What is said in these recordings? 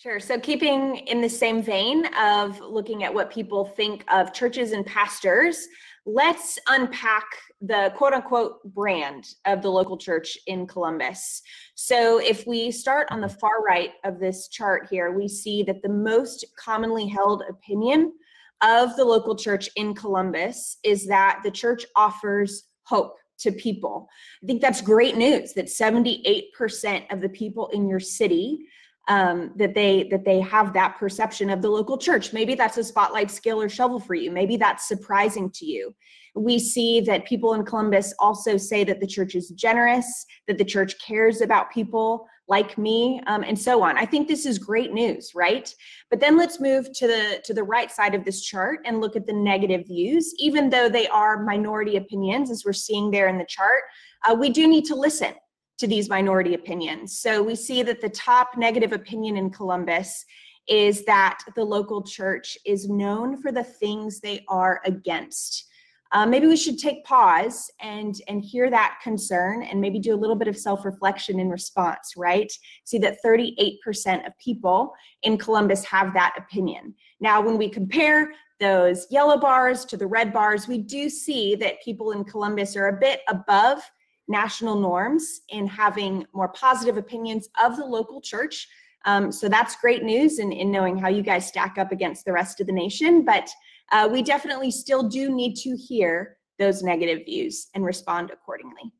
Sure. So keeping in the same vein of looking at what people think of churches and pastors, let's unpack the quote unquote brand of the local church in Columbus. So if we start on the far right of this chart here, we see that the most commonly held opinion of the local church in Columbus is that the church offers hope to people. I think that's great news that 78% of the people in your city that they have that perception of the local church. Maybe that's a spotlight, scale, or shovel for you. Maybe that's surprising to you. We see that people in Columbus also say that the church is generous, that the church cares about people like me, and so on. I think this is great news, right? But then let's move to the right side of this chart and look at the negative views. Even though they are minority opinions, as we're seeing there in the chart, we do need to listen to these minority opinions. So we see that the top negative opinion in Columbus is that the local church is known for the things they are against. Maybe we should take pause and hear that concern and maybe do a little bit of self-reflection in response, right? See that 38% of people in Columbus have that opinion. Now, when we compare those yellow bars to the red bars, we do see that people in Columbus are a bit above national norms in having more positive opinions of the local church. So that's great news in knowing how you guys stack up against the rest of the nation. But we definitely still do need to hear those negative views and respond accordingly.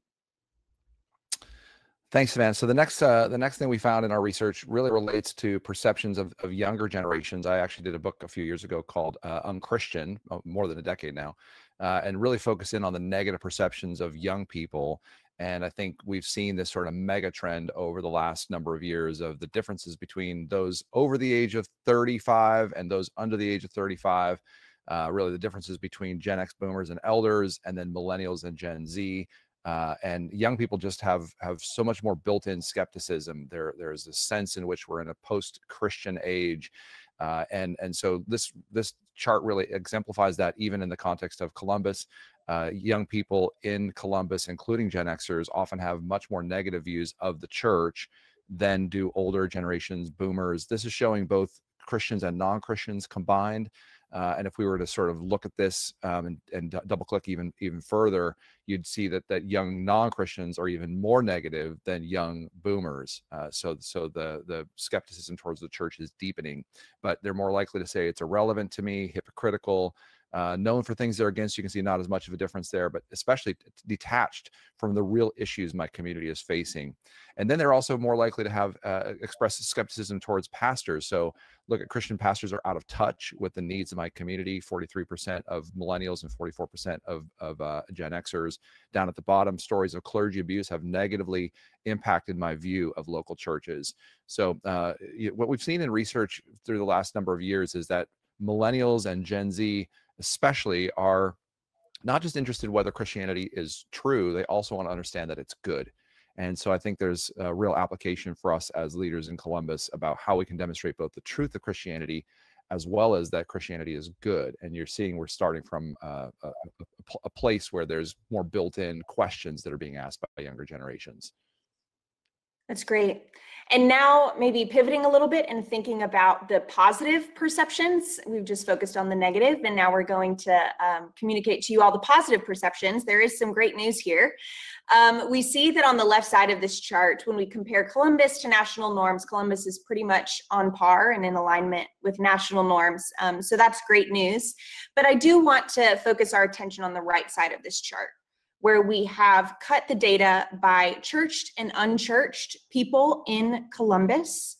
Thanks, Savannah. So the next thing we found in our research really relates to perceptions of younger generations. I actually did a book a few years ago called Unchristian, more than a decade now, and really focus in on the negative perceptions of young people. And I think we've seen this sort of mega trend over the last number of years of the differences between those over the age of 35 and those under the age of 35. Really the differences between Gen X boomers and elders, and then millennials and Gen Z. And young people just have so much more built-in skepticism. There's a sense in which we're in a post-Christian age. And so this chart really exemplifies that even in the context of Columbus. Young people in Columbus, including Gen Xers, often have much more negative views of the church than do older generations, boomers. This is showing both Christians and non-Christians combined. And if we were to sort of look at this and double click even further, you'd see that young non-Christians are even more negative than young boomers. So the skepticism towards the church is deepening, but they're more likely to say it's irrelevant to me, hypocritical, known for things they're against. You can see not as much of a difference there, but especially detached from the real issues my community is facing. And then they're also more likely to have express skepticism towards pastors. So look at Christian pastors are out of touch with the needs of my community. 43% of millennials and 44% of Gen Xers. Down at the bottom, stories of clergy abuse have negatively impacted my view of local churches. So what we've seen in research through the last number of years is that millennials and Gen Z especially are not just interested in whether Christianity is true, they also want to understand that it's good. And so I think there's a real application for us as leaders in Columbus about how we can demonstrate both the truth of Christianity as well as that Christianity is good. And you're seeing we're starting from a place where there's more built-in questions that are being asked by younger generations. That's great. And now maybe pivoting a little bit and thinking about the positive perceptions. We've just focused on the negative, and now we're going to communicate to you all the positive perceptions. There is some great news here. We see that on the left side of this chart, when we compare Columbus to national norms, Columbus is pretty much on par and in alignment with national norms. So that's great news. But I do want to focus our attention on the right side of this chart, where we have cut the data by churched and unchurched people in Columbus.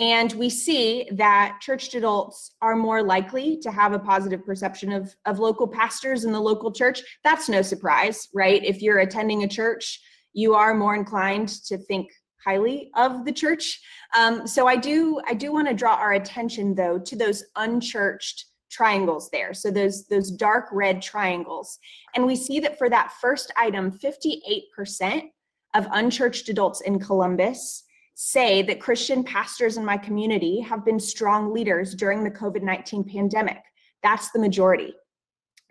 And we see that churched adults are more likely to have a positive perception of local pastors in the local church. That's no surprise, right? If you're attending a church, you are more inclined to think highly of the church. So I do want to draw our attention, though, to those unchurched triangles there. So those dark red triangles. And we see that for that first item, 58% of unchurched adults in Columbus say that Christian pastors in my community have been strong leaders during the COVID-19 pandemic. That's the majority.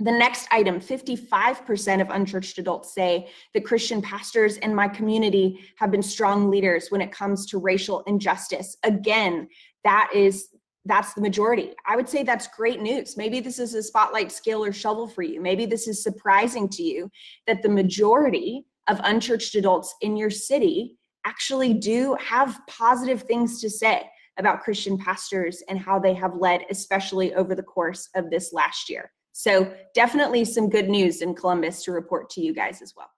The next item, 55% of unchurched adults say that Christian pastors in my community have been strong leaders when it comes to racial injustice. Again, that's the majority. I would say that's great news. Maybe this is a spotlight, scale, or shovel for you. Maybe this is surprising to you that the majority of unchurched adults in your city actually do have positive things to say about Christian pastors and how they have led, especially over the course of this last year. So definitely some good news in Columbus to report to you guys as well.